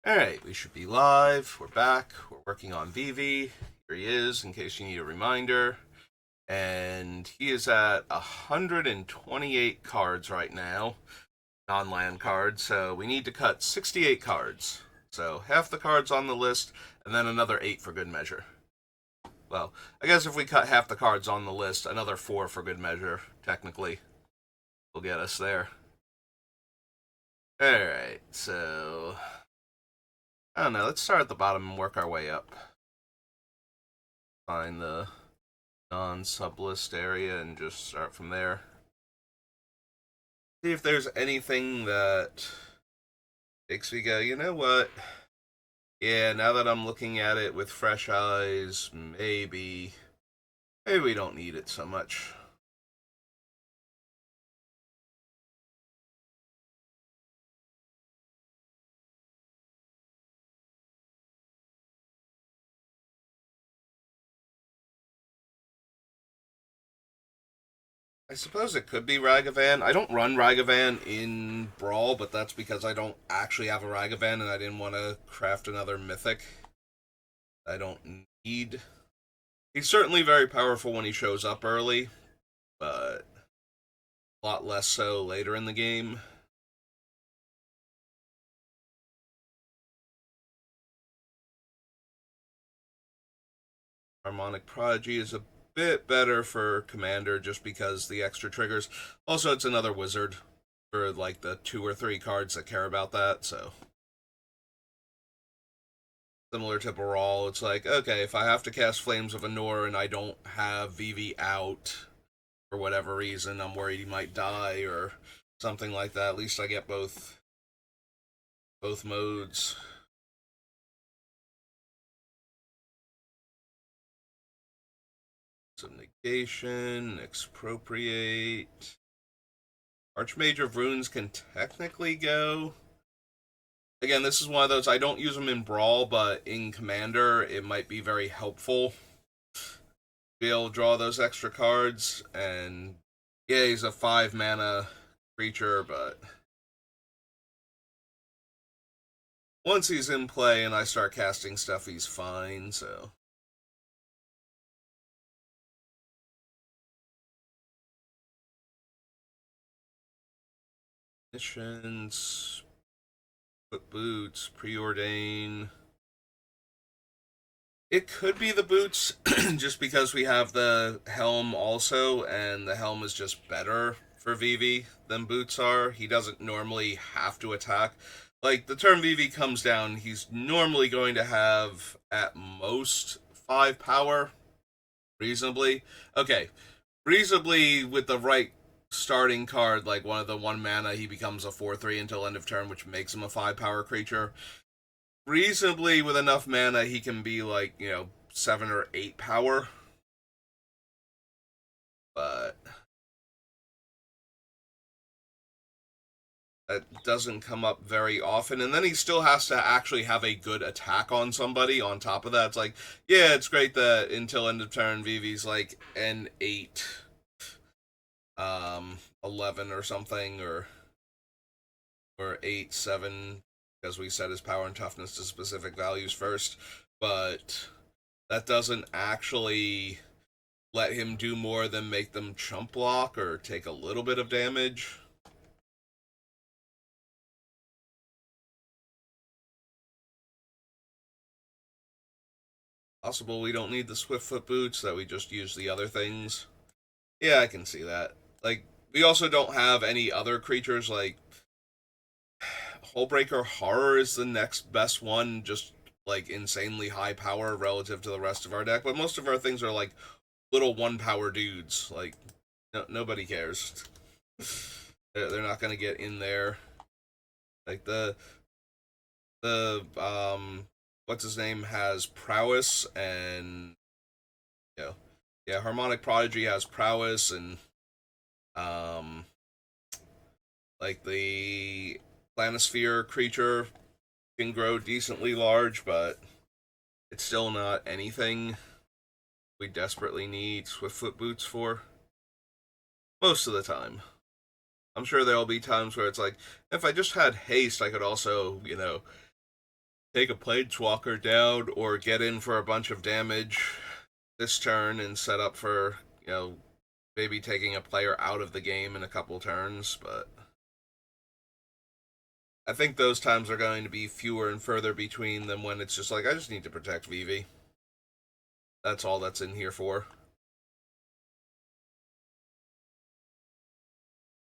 Alright, we should be live. We're back. We're working on Vivi. Here he is, in case you need a reminder. And he is at 128 cards right now, non land cards. So we need to cut 68 cards. So half the cards on the list, and then another 8 for good measure. Well, I guess if we cut half the cards on the list, another 4 for good measure, technically, will get us there. Alright, so I don't know. Let's start at the bottom and work our way up. Find the non-sublist area and just start from there. See if there's anything that makes me go, you know what? Yeah, now that I'm looking at it with fresh eyes, maybe we don't need it so much. I suppose it could be Ragavan. I don't run Ragavan in Brawl, but that's because I don't actually have a Ragavan and I didn't want to craft another Mythic. I don't need. He's certainly very powerful when he shows up early, but a lot less so later in the game. Harmonic Prodigy is a bit better for Commander just because the extra triggers. Also, it's another wizard for like the 2 or 3 cards that care about that, so. Similar to Baral, it's like, okay, if I have to cast Flames of Anor and I don't have Vivi out for whatever reason, I'm worried he might die or something like that. At least I get both modes. Some negation, expropriate. Archmage of Runes can technically go. Again, this is one of those, I don't use them in Brawl, but in Commander, it might be very helpful to be able to draw those extra cards. And yeah, he's a 5 mana creature, but once he's in play and I start casting stuff, he's fine, so. Missions, put boots, preordain. It could be the boots, just because we have the helm also, and the helm is just better for Vivi than boots are. He doesn't normally have to attack. Like, the turn Vivi comes down, he's normally going to have, at most, 5 power, reasonably. Okay, reasonably with the right starting card, like one of the 1 mana, he becomes a 4/3 until end of turn, which makes him a 5 power creature. Reasonably, with enough mana, he can be like, 7 or 8 power. But that doesn't come up very often. And then he still has to actually have a good attack on somebody on top of that. It's like, yeah, it's great that until end of turn, Vivi's like an 8, 11 or something, or 8, 7, because we set his power and toughness to specific values first. But that doesn't actually let him do more than make them chump block or take a little bit of damage. Possible we don't need the Swiftfoot boots, that we just use the other things. Yeah, I can see that. Like, we also don't have any other creatures, like Hullbreaker Horror is the next best one, just like insanely high power relative to the rest of our deck, but most of our things are like little 1 power dudes. Like, nobody cares. They're not going to get in there. Like the what's his name has prowess, and yeah, Harmonic Prodigy has prowess, and um like the Planisphere creature can grow decently large, but it's still not anything we desperately need Swiftfoot boots for most of the time. I'm sure there'll be times where it's like, if I just had haste, I could also, take a planeswalker down or get in for a bunch of damage this turn and set up for, maybe taking a player out of the game in a couple turns, but I think those times are going to be fewer and further between than when it's just like, I just need to protect Vivi. That's all that's in here for.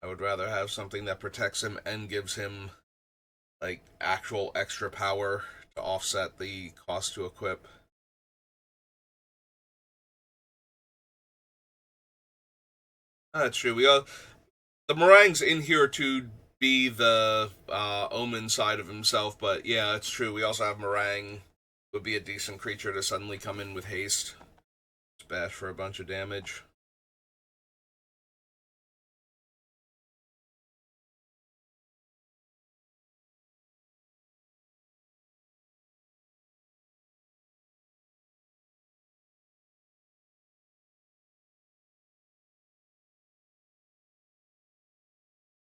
I would rather have something that protects him and gives him, like, actual extra power to offset the cost to equip. That's true. The Meringue's in here to be the Omen side of himself, but yeah, it's true. We also have Meringue would be a decent creature to suddenly come in with haste, bash for a bunch of damage.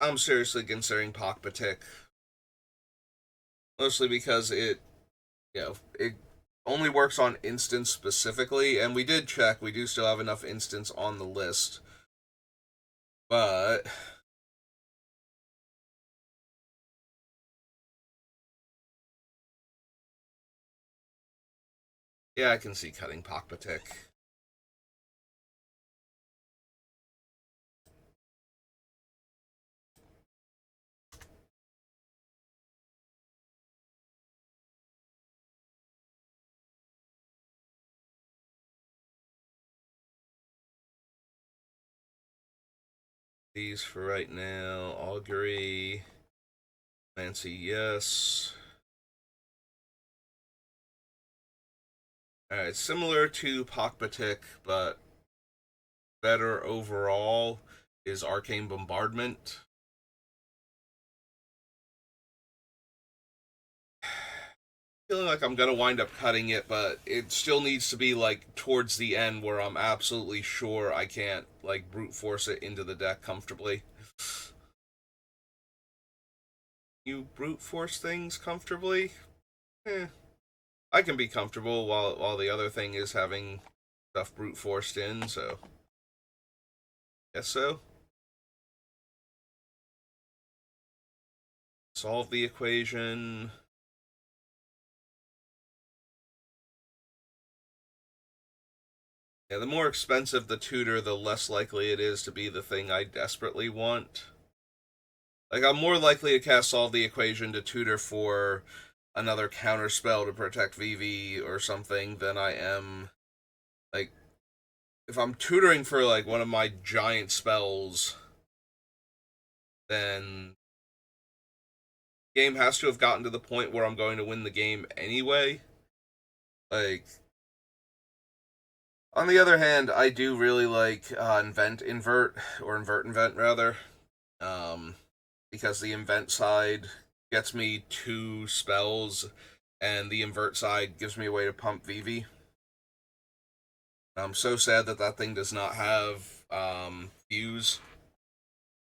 I'm seriously considering Pokpatik, mostly because it only works on instance specifically, and we did check. We do still have enough instance on the list, but yeah, I can see cutting Pokpatik. These for right now. Augury, Nancy, yes. Alright, similar to Pokpatik, but better overall is Arcane Bombardment. Feeling like I'm gonna wind up cutting it, but it still needs to be like towards the end where I'm absolutely sure I can't like brute force it into the deck comfortably. You brute force things comfortably? Eh, I can be comfortable while the other thing is having stuff brute forced in, so guess so. Solve the equation. Yeah, the more expensive the tutor, the less likely it is to be the thing I desperately want. Like, I'm more likely to cast Solve the Equation to tutor for another counter spell to protect Vivi or something than I am, like, if I'm tutoring for, like, one of my giant spells, then game has to have gotten to the point where I'm going to win the game anyway. Like, on the other hand, I do really like Invent Invert, or Invert Invent, rather. Um, because the invent side gets me two spells, and the invert side gives me a way to pump Vivi. I'm so sad that that thing does not have fuse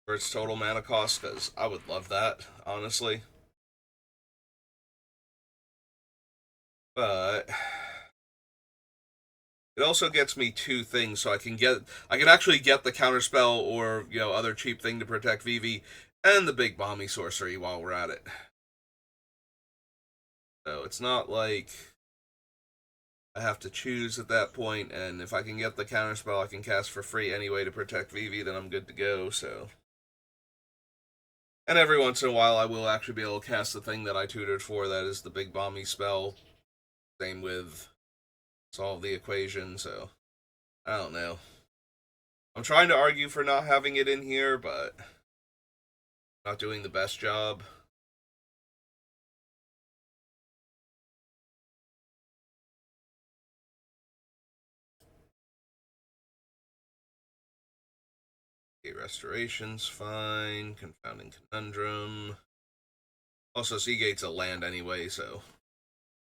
for its total mana cost, because I would love that, honestly. But it also gets me two things, so I can actually get the counterspell or other cheap thing to protect Vivi, and the big bomby sorcery while we're at it. So it's not like I have to choose at that point, and if I can get the counterspell I can cast for free anyway to protect Vivi, then I'm good to go, so. And every once in a while I will actually be able to cast the thing that I tutored for, that is the big bomby spell. Same with Solve the Equation, so. I don't know. I'm trying to argue for not having it in here, but not doing the best job. Okay, Restoration's fine. Confounding Conundrum. Also, Seagate's a land anyway, so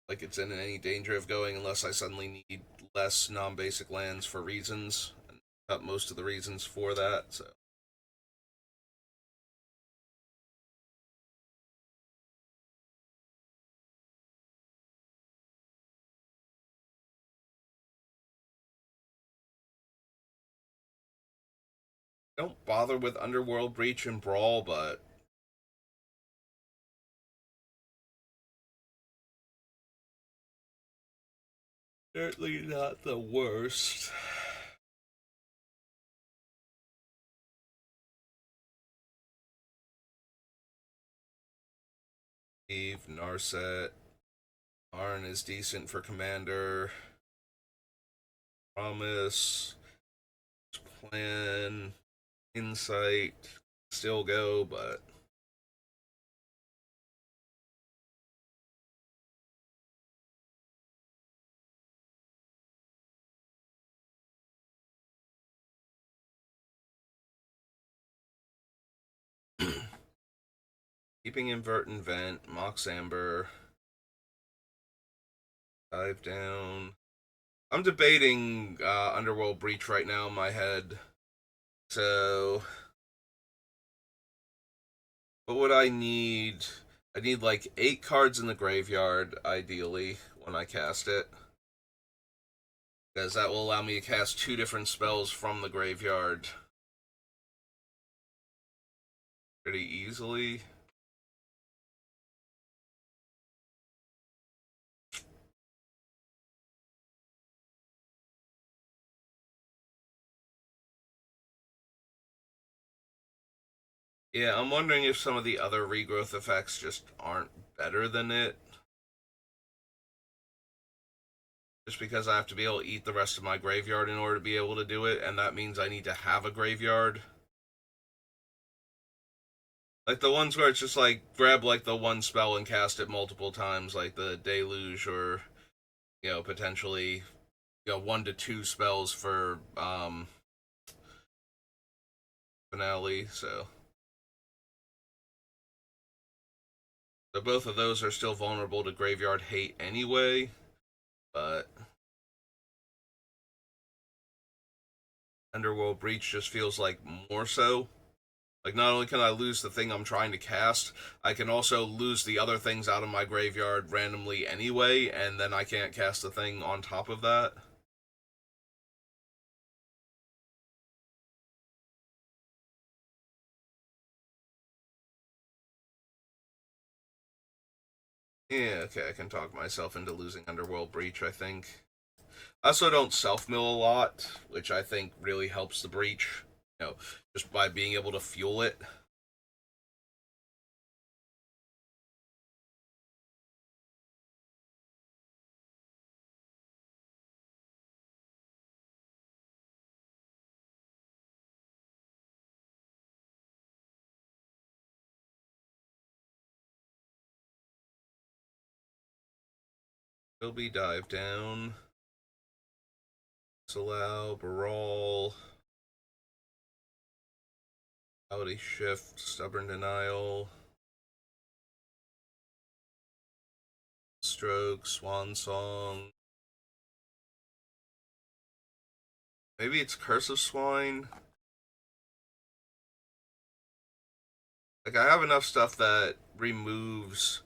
like it's in any danger of going unless I suddenly need less non-basic lands for reasons, and cut most of the reasons for that. So Don't bother with Underworld Breach and Brawl, but certainly not the worst. Eve, Narset, Arn is decent for Commander. Promise, Plan, Insight, still go, but keeping Invert and Vent, Mox Amber, Dive Down. I'm debating Underworld Breach right now in my head. So, what would I need? I need like 8 cards in the graveyard, ideally, when I cast it. Because that will allow me to cast 2 different spells from the graveyard pretty easily. Yeah, I'm wondering if some of the other regrowth effects just aren't better than it. Just because I have to be able to eat the rest of my graveyard in order to be able to do it, and that means I need to have a graveyard. Like the ones where it's just like grab like the one spell and cast it multiple times, like the Deluge, or potentially 1 to 2 spells for finale. So both of those are still vulnerable to graveyard hate anyway, but Underworld Breach just feels like more so. Like, not only can I lose the thing I'm trying to cast, I can also lose the other things out of my graveyard randomly anyway, and then I can't cast the thing on top of that. Yeah, okay, I can talk myself into losing Underworld Breach, I think. I also don't self mill a lot, which I think really helps the Breach, just by being able to fuel it. Will be Dive Down, Disallow, Baral, Holiday Shift, Stubborn Denial, Stroke, Swan Song. Maybe it's Curse of Swine. Like, I have enough stuff that removes,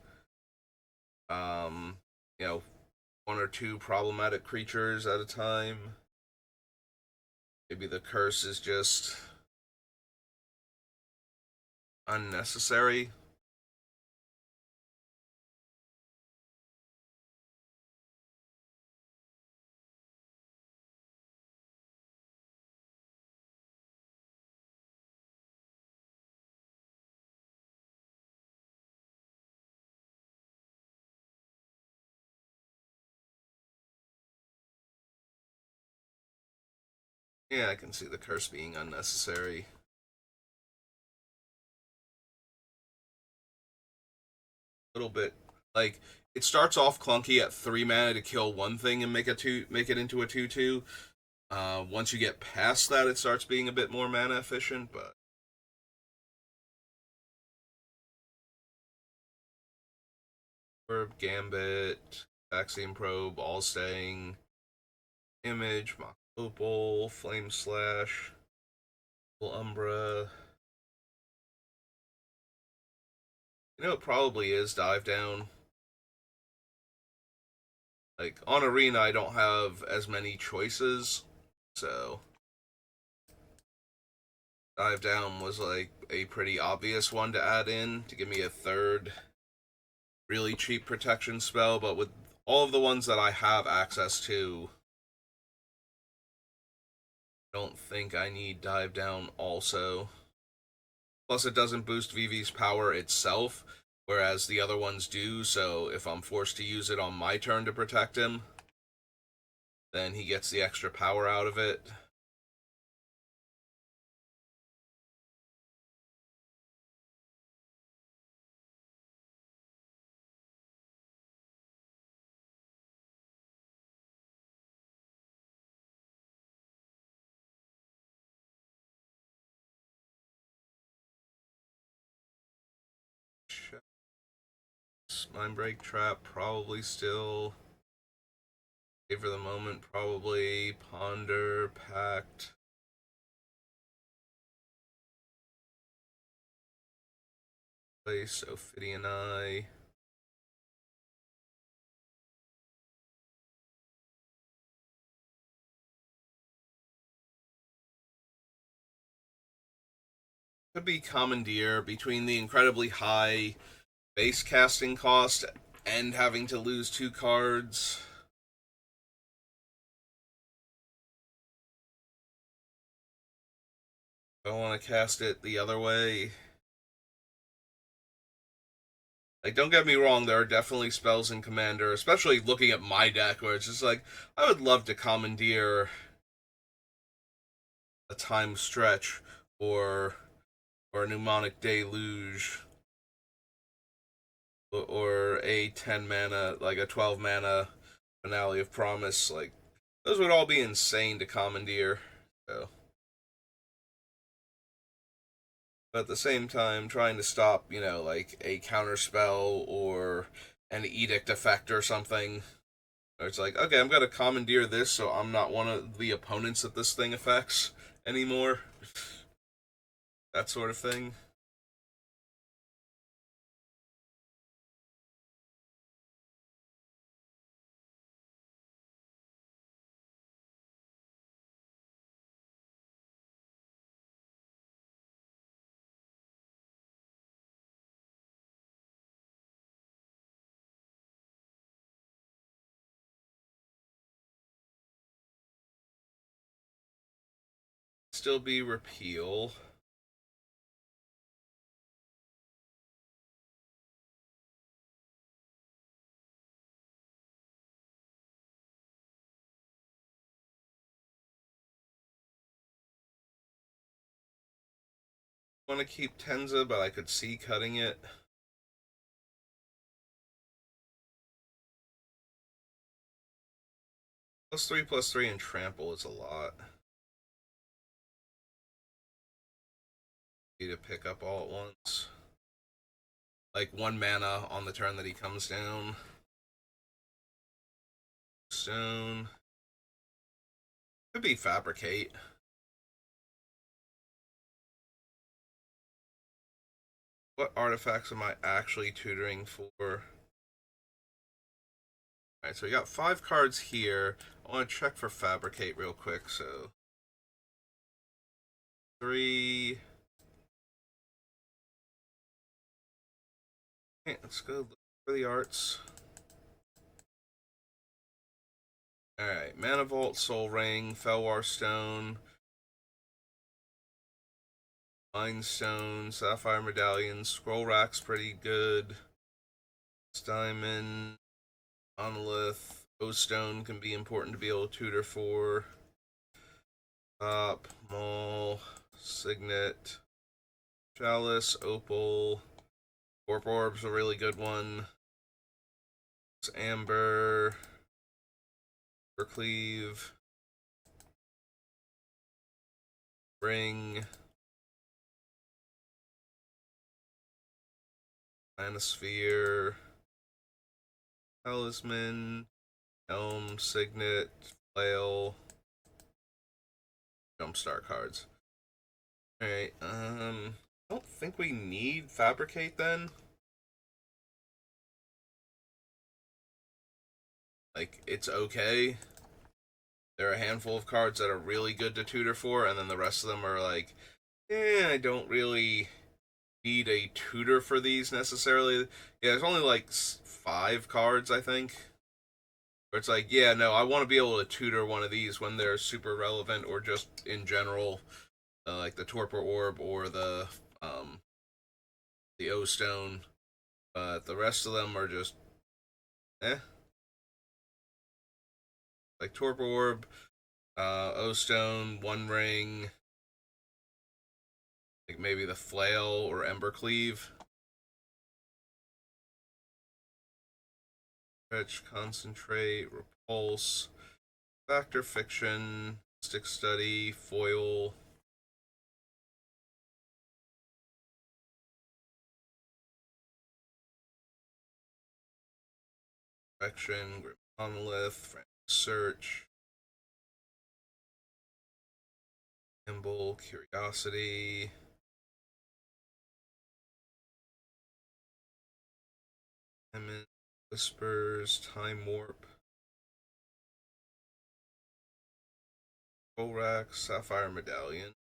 um, you know, 1 or 2 problematic creatures at a time. Maybe the curse is just unnecessary. Yeah, I can see the curse being unnecessary. A little bit. Like, it starts off clunky at 3 mana to kill one thing and make it into a 2/2. Once you get past that, it starts being a bit more mana efficient. But Verb, Gambit, Vaccine Probe, All Staying, Image, Mock Opal, Flame Slash, Umbra. It probably is Dive Down. Like, on Arena, I don't have as many choices, so Dive Down was like a pretty obvious one to add in to give me a third really cheap protection spell, but with all of the ones that I have access to, I don't think I need Dive Down also. Plus, it doesn't boost Vivi's power itself, whereas the other ones do, so if I'm forced to use it on my turn to protect him, then he gets the extra power out of it. Mind Break Trap, probably still. For the moment, probably Ponder, Pact. Place, Ophidian Eye. Could be Commandeer between the incredibly high base casting cost and having to lose 2 cards. I want to cast it the other way. Like, don't get me wrong, there are definitely spells in Commander, especially looking at my deck, where it's just like, I would love to commandeer a time stretch or a mnemonic deluge or a 10 mana, like a 12 mana finale of promise. Like, those would all be insane to commandeer. So, but at the same time, trying to stop, like a counter spell or an edict effect or something. It's like, okay, I'm gonna commandeer this, so I'm not one of the opponents that this thing affects anymore. That sort of thing. Still be repeal. Want to keep Tenza, but I could see cutting it. +3/+3 and trample is a lot. Need to pick up all at once. Like 1 mana on the turn that he comes down. Stone. Could be Fabricate. What artifacts am I actually tutoring for? Alright, so we got 5 cards here. I want to check for Fabricate real quick, so 3. Okay, let's go look for the arts. Alright, Mana Vault, Soul Ring, Felwar Stone, Mind Stone, Sapphire Medallion, Scroll Rack's pretty good. Diamond, Monolith, O Stone can be important to be able to tutor for. Top, Maul, Signet, Chalice, Opal, Warp Orb's a really good one. It's Amber, Cleave, Ring, Manosphere, Talisman, Helm, Signet, Flail, Jumpstart cards. Alright, I don't think we need Fabricate then. Like, it's okay. There are a handful of cards that are really good to tutor for, and then the rest of them are like I don't really need a tutor for these necessarily. Yeah, there's only like 5 cards, I think. Where it's like, yeah, no, I want to be able to tutor one of these when they're super relevant or just in general, like the Torpor Orb or um, the O Stone. But the rest of them are just eh. Like Torpor Orb, O Stone, One Ring, like maybe the Flail or Ember Cleave. Stretch, Concentrate, Repulse, Factor Fiction, Stick Study, Foil, Correction, Grim Monolith, Frantic Search, Nimble, Curiosity, Emmett, Whispers, Time Warp, Borax, Sapphire Medallion,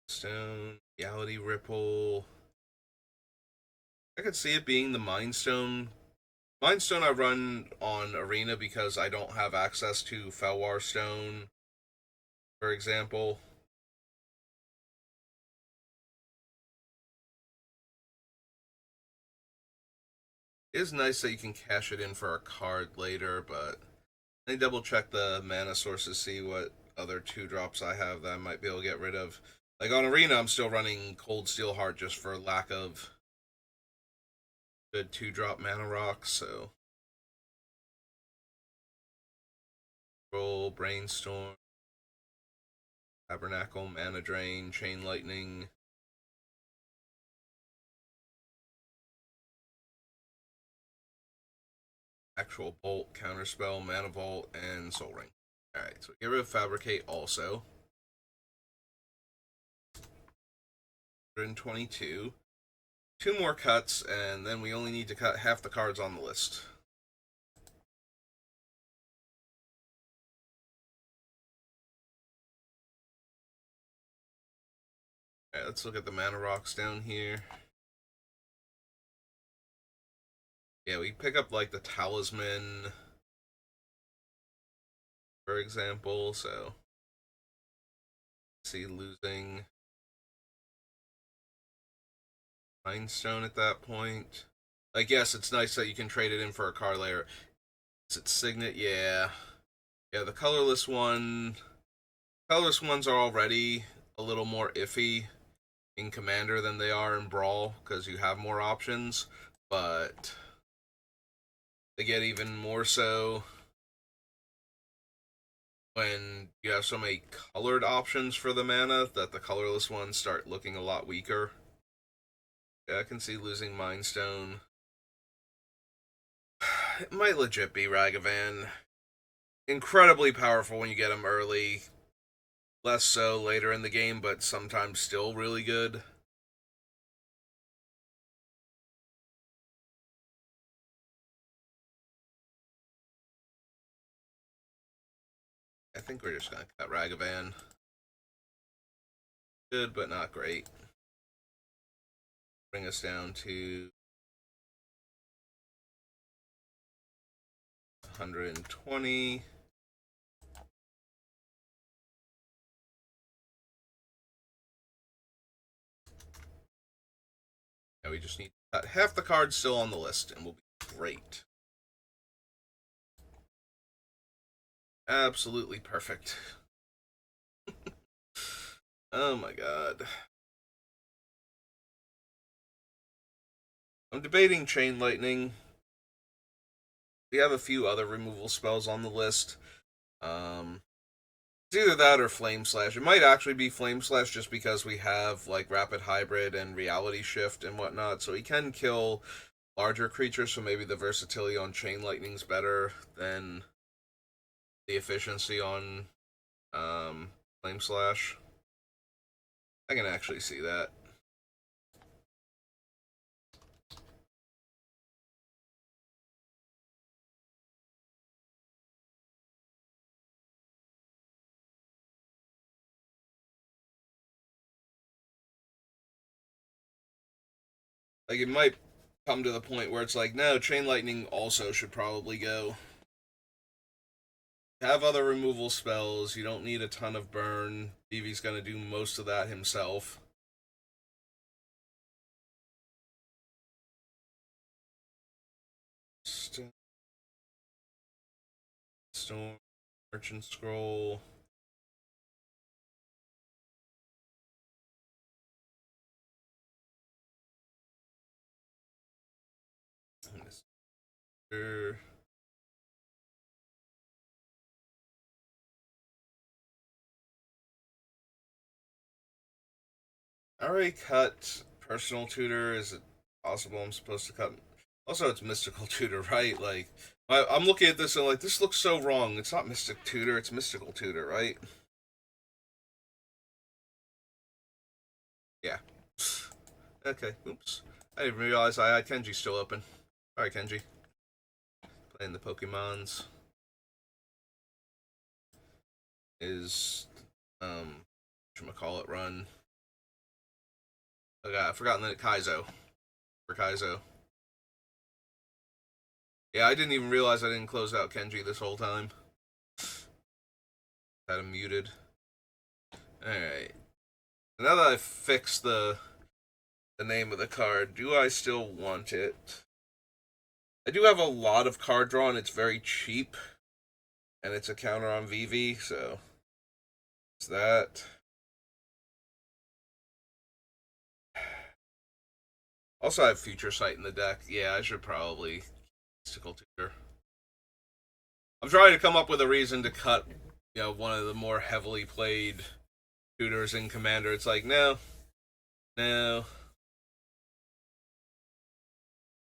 Stone, Reality Ripple. I could see it being the Mind Stone. Mind Stone I run on Arena because I don't have access to Felwar Stone, for example. It is nice that you can cash it in for a card later, but I double check the mana sources, see what other 2 drops I have that I might be able to get rid of. Like on Arena, I'm still running Cold Steel Heart just for lack of good 2 drop mana rocks, so. Roll, Brainstorm, Tabernacle, Mana Drain, Chain Lightning. Actual Bolt, Counterspell, Mana Vault, and Soul Ring. Alright, so get rid of Fabricate also. 122. 2 more cuts, and then we only need to cut half the cards on the list. Alright, let's look at the mana rocks down here. Yeah, we pick up like the Talisman, for example, so see losing Mind Stone at that point. Like, yes, it's nice that you can trade it in for a card layer. Is it Signet? Yeah. Yeah, the colorless one. Colorless ones are already a little more iffy in Commander than they are in Brawl because you have more options, but they get even more so when you have so many colored options for the mana that the colorless ones start looking a lot weaker. Yeah, I can see losing Mind Stone. It might legit be Ragavan. Incredibly powerful when you get him early. Less so later in the game, but sometimes still really good. I think we're just gonna cut Ragavan. Good, but not great. Bring us down to 120. Yeah, we just need to cut half the cards still on the list, and we'll be great. Absolutely perfect. Oh my god. I'm debating Chain Lightning. We have a few other removal spells on the list. Um, it's either that or Flame Slash. It might actually be Flame Slash just because we have like Rapid Hybrid and Reality Shift and whatnot, so he can kill larger creatures. So maybe the versatility on Chain Lightning's better than the efficiency on Flame Slash. I can actually see that. Like it might come to the point where it's like, no, Chain Lightning also should probably go. Have other removal spells. You don't need a ton of burn. Vivi's gonna do most of that himself. Storm, Merchant Scroll. I already cut Personal Tutor. Is it possible I'm supposed to cut? Also, it's Mystical Tutor, right? Like, I'm looking at this and like, this looks so wrong. It's not Mystic Tutor, it's Mystical Tutor, right? Yeah. Okay, oops. I didn't realize I had Kenji still open. Alright, Kenji. Playing the Pokemons. Is, whatchamacallit run. Oh god, I've forgotten that Kaizo. For Kaizo. Yeah, I didn't even realize I didn't close out Kenji this whole time. Had him muted. Alright. Now that I've fixed the name of the card, do I still want it? I do have a lot of card draw and it's very cheap. And it's a counter on Vivi, so it's that. Also I have Future Sight in the deck. Yeah, I should probably Mystical Tutor. I'm trying to come up with a reason to cut, one of the more heavily played tutors in Commander. It's like, no. No.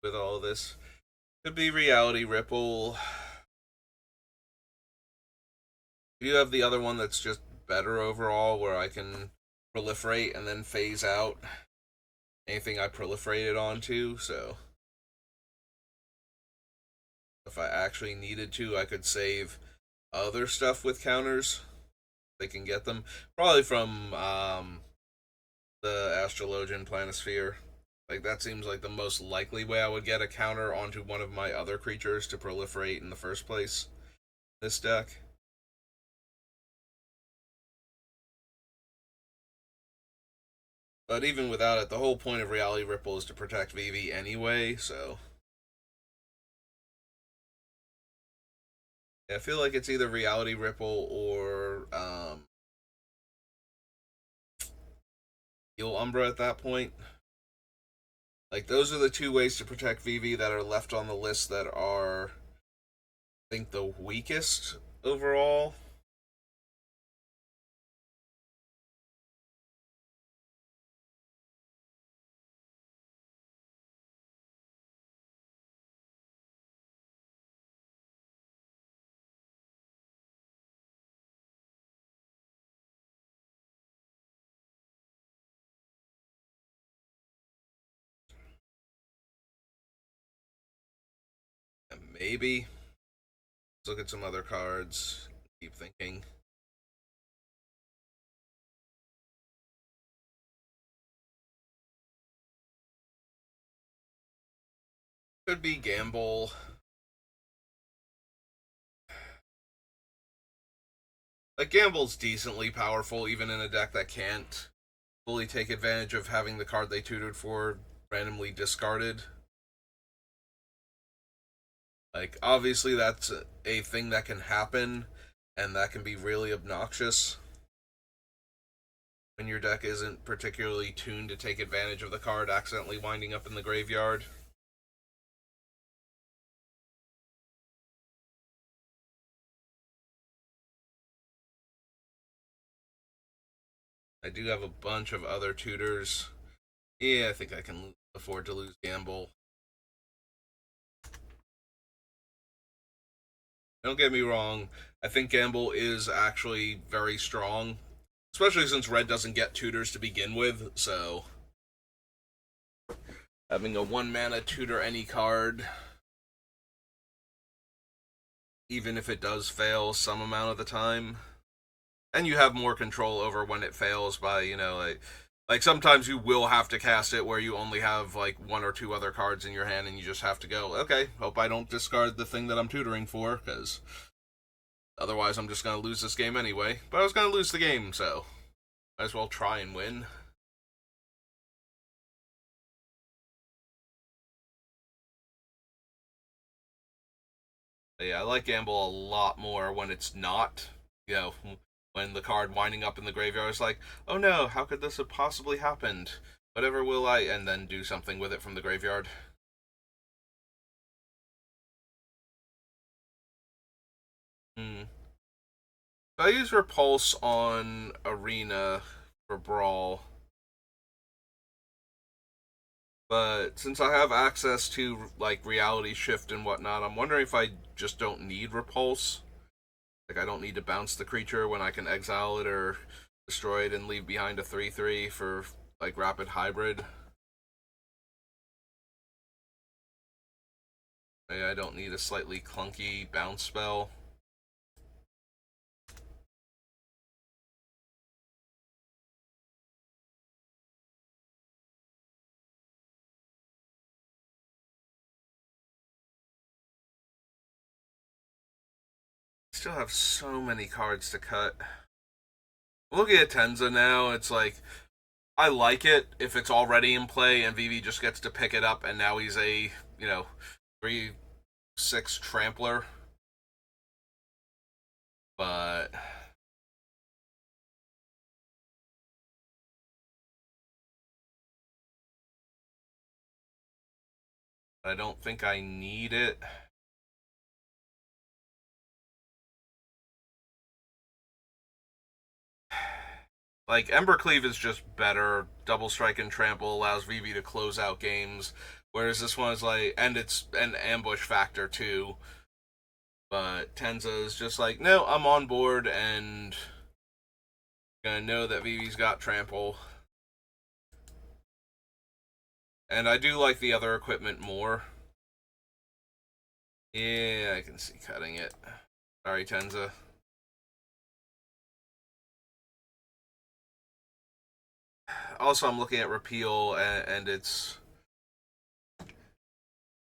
With all this. Could be Reality Ripple. You have the other one that's just better overall, where I can proliferate and then phase out anything I proliferated onto, so if I actually needed to, I could save other stuff with counters. They can get them. Probably from the Astrologian Planisphere. Like, that seems like the most likely way I would get a counter onto one of my other creatures to proliferate in the first place. This deck. But even without it, the whole point of Reality Ripple is to protect Vivi anyway, so yeah, I feel like it's either Reality Ripple or Heal Umbra at that point. Like, those are the two ways to protect Vivi that are left on the list that are, I think, the weakest overall. And maybe. Let's look at some other cards. Keep thinking. Could be Gamble. Like, Gamble's decently powerful, even in a deck that can't fully take advantage of having the card they tutored for randomly discarded. Like, obviously, that's a thing that can happen, and that can be really obnoxious when your deck isn't particularly tuned to take advantage of the card accidentally winding up in the graveyard. I do have a bunch of other tutors. Yeah, I think I can afford to lose Gamble. Don't get me wrong, I think Gamble is actually very strong, especially since Red doesn't get tutors to begin with, so having a 1 mana tutor any card, even if it does fail some amount of the time, and you have more control over when it fails by, like, Like sometimes you will have to cast it where you only have like one or two other cards in your hand, and you just have to go, okay, hope I don't discard the thing that I'm tutoring for, because otherwise I'm just gonna lose this game anyway. But I was gonna lose the game, so might as well try and win. But yeah, I like Gamble a lot more when it's not, you know, when the card winding up in the graveyard is like, oh no, how could this have possibly happened? Whatever will I, and then do something with it from the graveyard. Hmm. I use Repulse on Arena for Brawl, but since I have access to like Reality Shift and whatnot, I'm wondering if I just don't need Repulse. Like I don't need to bounce the creature when I can exile it or destroy it and leave behind a 3/3 for like Rapid Hybrid. Maybe I don't need a slightly clunky bounce spell. Still have so many cards to cut. Looking at Tenza now, it's like I like it if it's already in play and Vivi just gets to pick it up and now he's a, 3/6 trampler. But I don't think I need it. Like Embercleave is just better. Double Strike and Trample allows Vivi to close out games, whereas this one is like, and it's an ambush factor too. But Tenza is just like, no, I'm on board and gonna know that Vivi's got Trample. And I do like the other equipment more. Yeah, I can see cutting it. Sorry, Tenza. Also, I'm looking at Repeal and its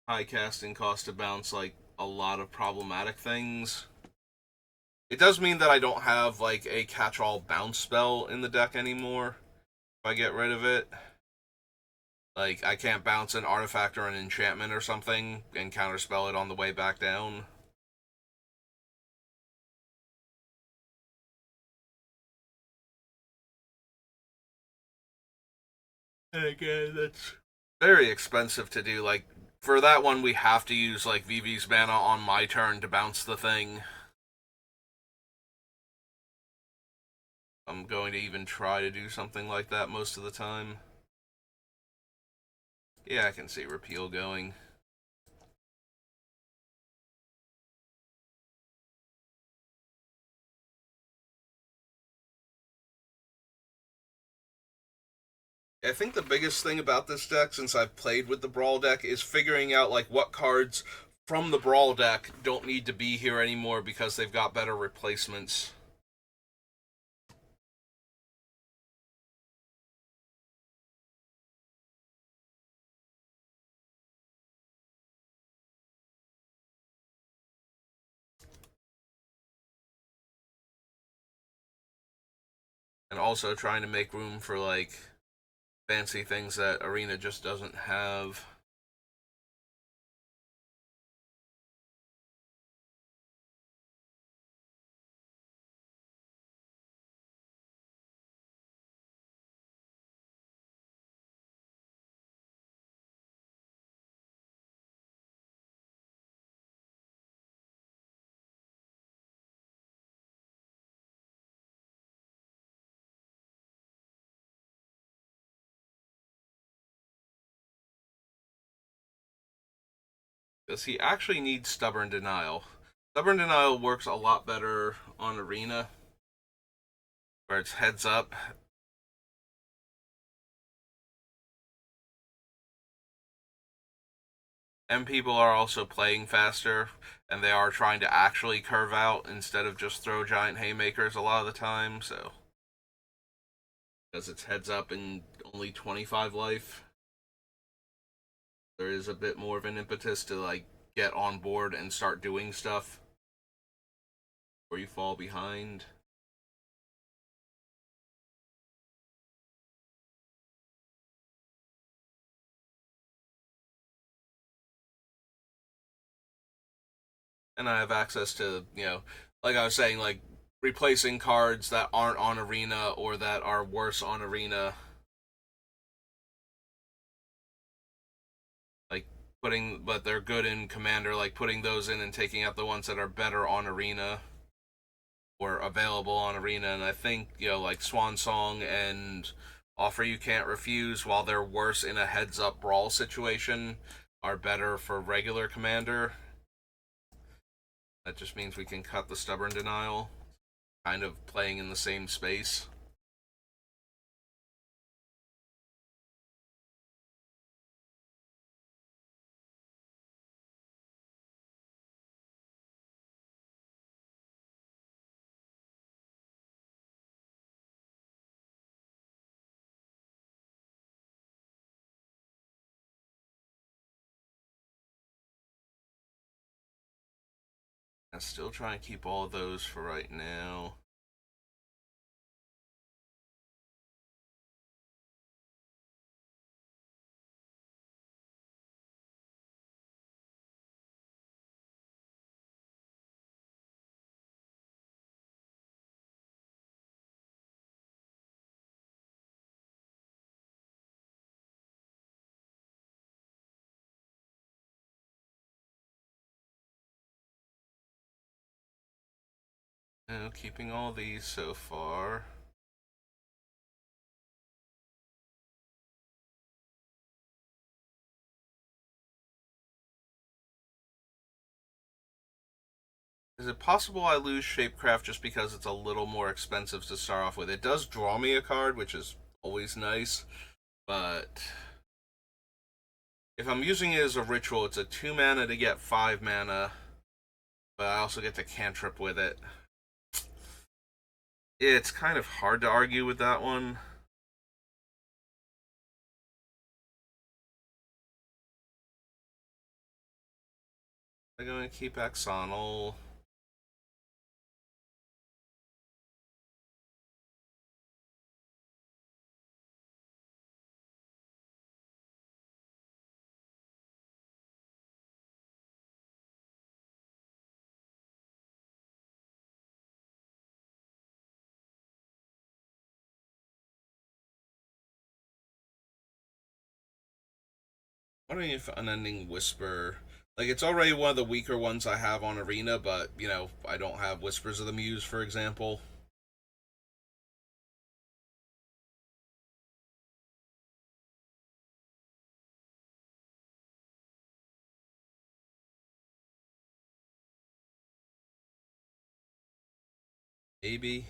high casting cost to bounce like a lot of problematic things. It does mean that I don't have like a catch-all bounce spell in the deck anymore if I get rid of it. Like I can't bounce an artifact or an enchantment or something and counterspell it on the way back down. And again, that's very expensive to do. Like for that one, we have to use like Vivi's mana on my turn to bounce the thing. I'm going to even try to do something like that most of the time. Yeah, I can see Repeal going. I think the biggest thing about this deck, since I've played with the Brawl deck, is figuring out like what cards from the Brawl deck don't need to be here anymore because they've got better replacements. And also trying to make room for like fancy things that Arena just doesn't have. Does he actually need Stubborn Denial? Stubborn Denial works a lot better on Arena, where it's heads up. And people are also playing faster, and they are trying to actually curve out instead of just throw giant haymakers a lot of the time, so because it's heads up and only 25 life. There is a bit more of an impetus to like get on board and start doing stuff before you fall behind. And I have access to, like I was saying, like replacing cards that aren't on Arena or that are worse on Arena. Like but they're good in Commander, like putting those in and taking out the ones that are better on Arena or available on Arena. And I think, like Swan Song and Offer You Can't Refuse, while they're worse in a heads up brawl situation, are better for regular Commander. That just means we can cut the Stubborn Denial, kind of playing in the same space. I still try and keep all of those for right now. Keeping all these so far. Is it possible I lose Shapecraft just because it's a little more expensive to start off with? It does draw me a card, which is always nice, but if I'm using it as a ritual, it's a 2 mana to get 5 mana, but I also get to cantrip with it. It's kind of hard to argue with that one. I'm going to keep Axonal. Wondering if Unending Whisper, like it's already one of the weaker ones I have on Arena, but I don't have Whispers of the Muse, for example. Maybe.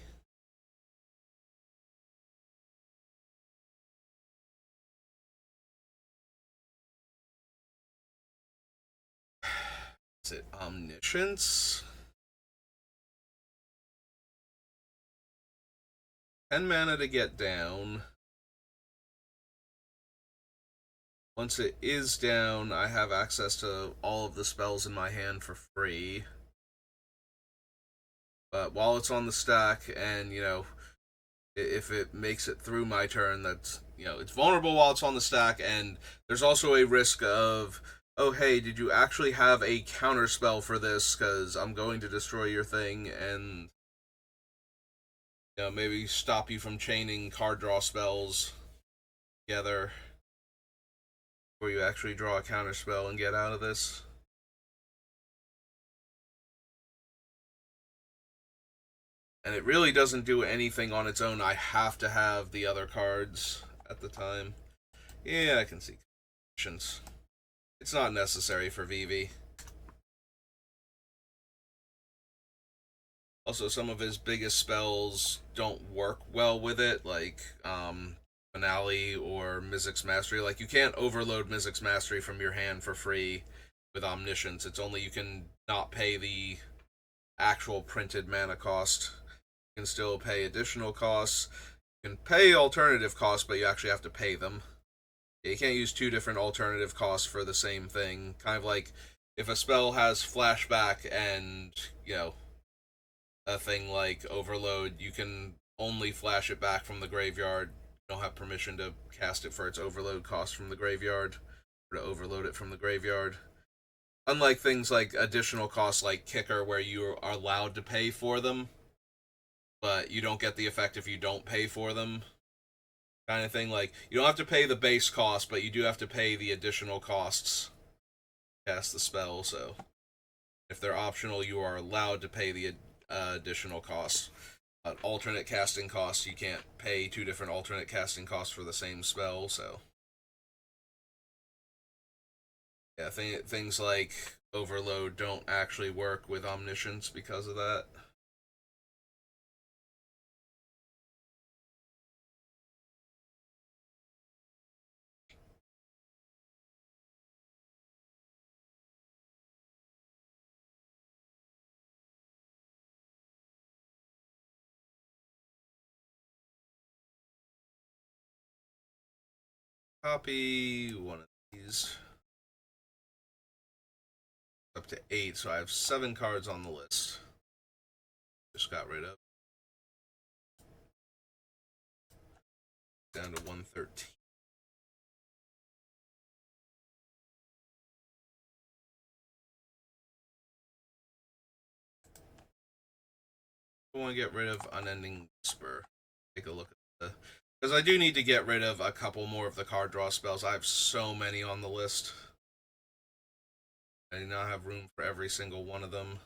Is it Omniscience? 10 mana to get down. Once it is down, I have access to all of the spells in my hand for free. But while it's on the stack, and if it makes it through my turn, that's it's vulnerable while it's on the stack, and there's also a risk of, oh hey, did you actually have a counter spell for this? Because I'm going to destroy your thing, and maybe stop you from chaining card draw spells together before you actually draw a counter spell and get out of this. And it really doesn't do anything on its own. I have to have the other cards at the time. Yeah, I can see conditions. It's not necessary for Vivi. Also, some of his biggest spells don't work well with it, like Finale or Mizzix Mastery. Like, you can't overload Mizzix Mastery from your hand for free with Omniscience. It's only you can not pay the actual printed mana cost. You can still pay additional costs. You can pay alternative costs, but you actually have to pay them. You can't use two different alternative costs for the same thing. Kind of like if a spell has flashback and, you know, a thing like overload, you can only flash it back from the graveyard. You don't have permission to cast it for its overload cost from the graveyard, or to overload it from the graveyard. Unlike things like additional costs like Kicker, where you are allowed to pay for them, but you don't get the effect if you don't pay for them, kind of thing. Like, you don't have to pay the base cost, but you do have to pay the additional costs to cast the spell, so if they're optional, you are allowed to pay the additional costs. Alternate casting costs, you can't pay two different alternate casting costs for the same spell, so yeah, things like Overload don't actually work with Omniscience because of that. Copy one of these. Up to 8, so I have 7 cards on the list. Just got rid of. Down to 113. I want to get rid of Unending Whisper. Take a look at the... Because I do need to get rid of a couple more of the card draw spells. I have so many on the list. I do not have room for every single one of them.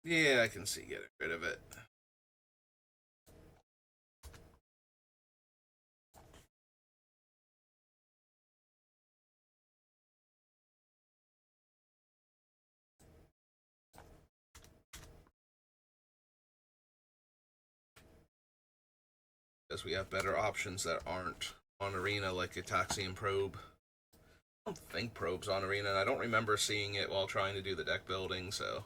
Yeah, I can see getting rid of it. Because we have better options that aren't on Arena, like Ataxian Probe. I don't think Probe's on Arena, and I don't remember seeing it while trying to do the deck building, so...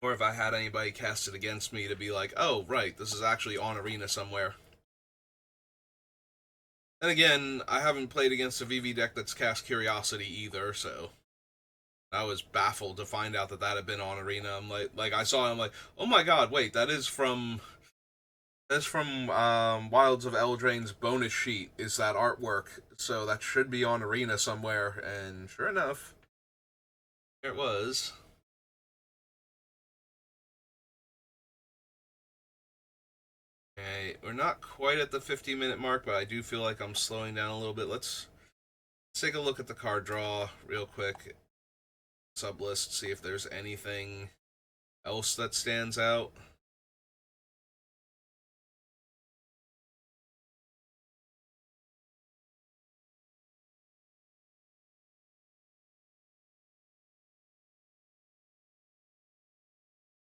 Or if I had anybody cast it against me to be like, oh, right, this is actually on Arena somewhere. And again, I haven't played against a VV deck that's cast Curiosity either, so... I was baffled to find out that that had been on Arena. I'm like I saw it, I'm like, oh my god, wait, that's from Wilds of Eldraine's bonus sheet, is that artwork, so that should be on Arena somewhere, and sure enough, there it was. Okay, we're not quite at the 50-minute mark, but I do feel like I'm slowing down a little bit. Let's take a look at the card draw real quick. Sublist, see if there's anything else that stands out.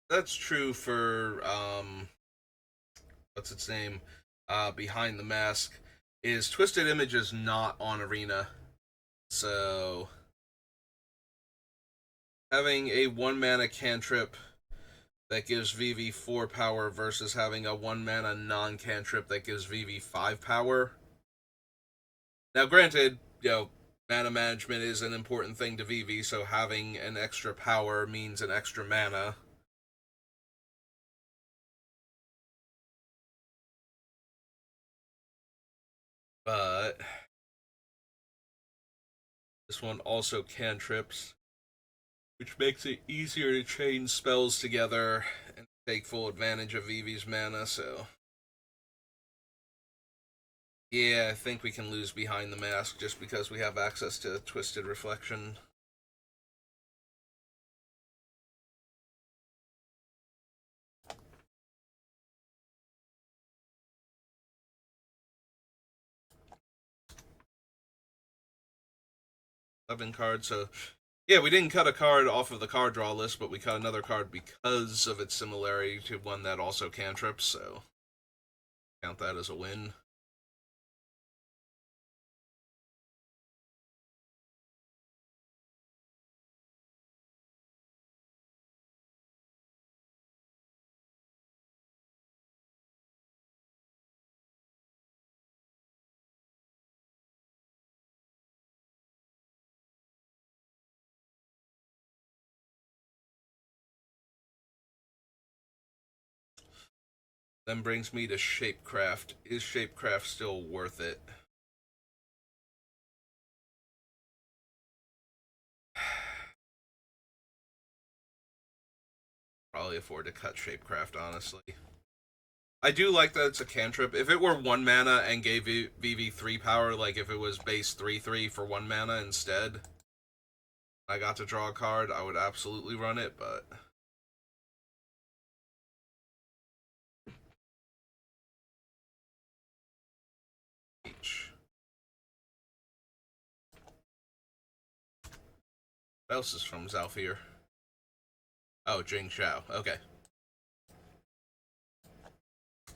That's true for what's its name? Behind the Mask. Is Twisted Image is not on Arena. So having a 1-mana cantrip that gives Vivi 4 power versus having a 1-mana non-cantrip that gives Vivi 5 power. Now granted, mana management is an important thing to Vivi, so having an extra power means an extra mana. But this one also cantrips, which makes it easier to chain spells together and take full advantage of Vivi's mana, so... Yeah, I think we can lose Behind the Mask just because we have access to Twisted Reflection. Cards, so yeah, we didn't cut a card off of the card draw list, but we cut another card because of its similarity to one that also cantrips, so count that as a win. Then brings me to Shapecraft. Is Shapecraft still worth it? Probably afford to cut Shapecraft, honestly. I do like that it's a cantrip. If it were 1 mana and gave Vivi 3 power, like if it was base 3/3 for 1 mana instead, I got to draw a card, I would absolutely run it, but. What else is from Zalfir? Oh, Jing Shao. Okay.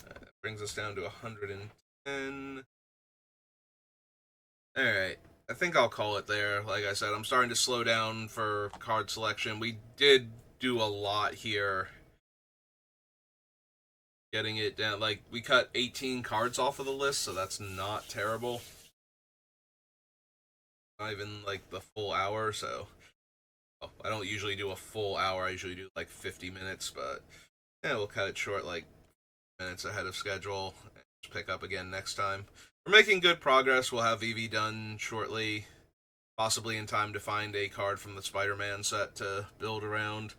That brings us down to 110. Alright. I think I'll call it there. Like I said, I'm starting to slow down for card selection. We did do a lot here. Getting it down. Like, we cut 18 cards off of the list, so that's not terrible. Not even, like, the full hour, so. Oh, I don't usually do a full hour. I usually do, like, 50 minutes, but. Yeah, we'll cut it short, like, minutes ahead of schedule. And just pick up again next time. We're making good progress. We'll have EV done shortly. Possibly in time to find a card from the Spider-Man set to build around.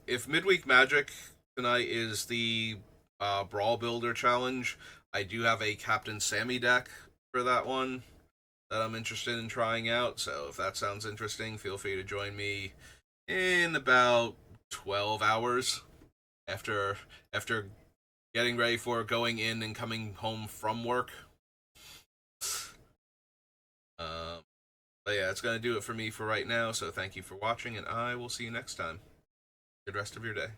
If Midweek Magic tonight is the Brawl Builder Challenge, I do have a Captain Sammy deck for that one that I'm interested in trying out. So if that sounds interesting, feel free to join me in about 12 hours after getting ready for going in and coming home from work. Um, but yeah, it's going to do it for me for right now. So thank you for watching, and I will see you next time. Good rest of your day.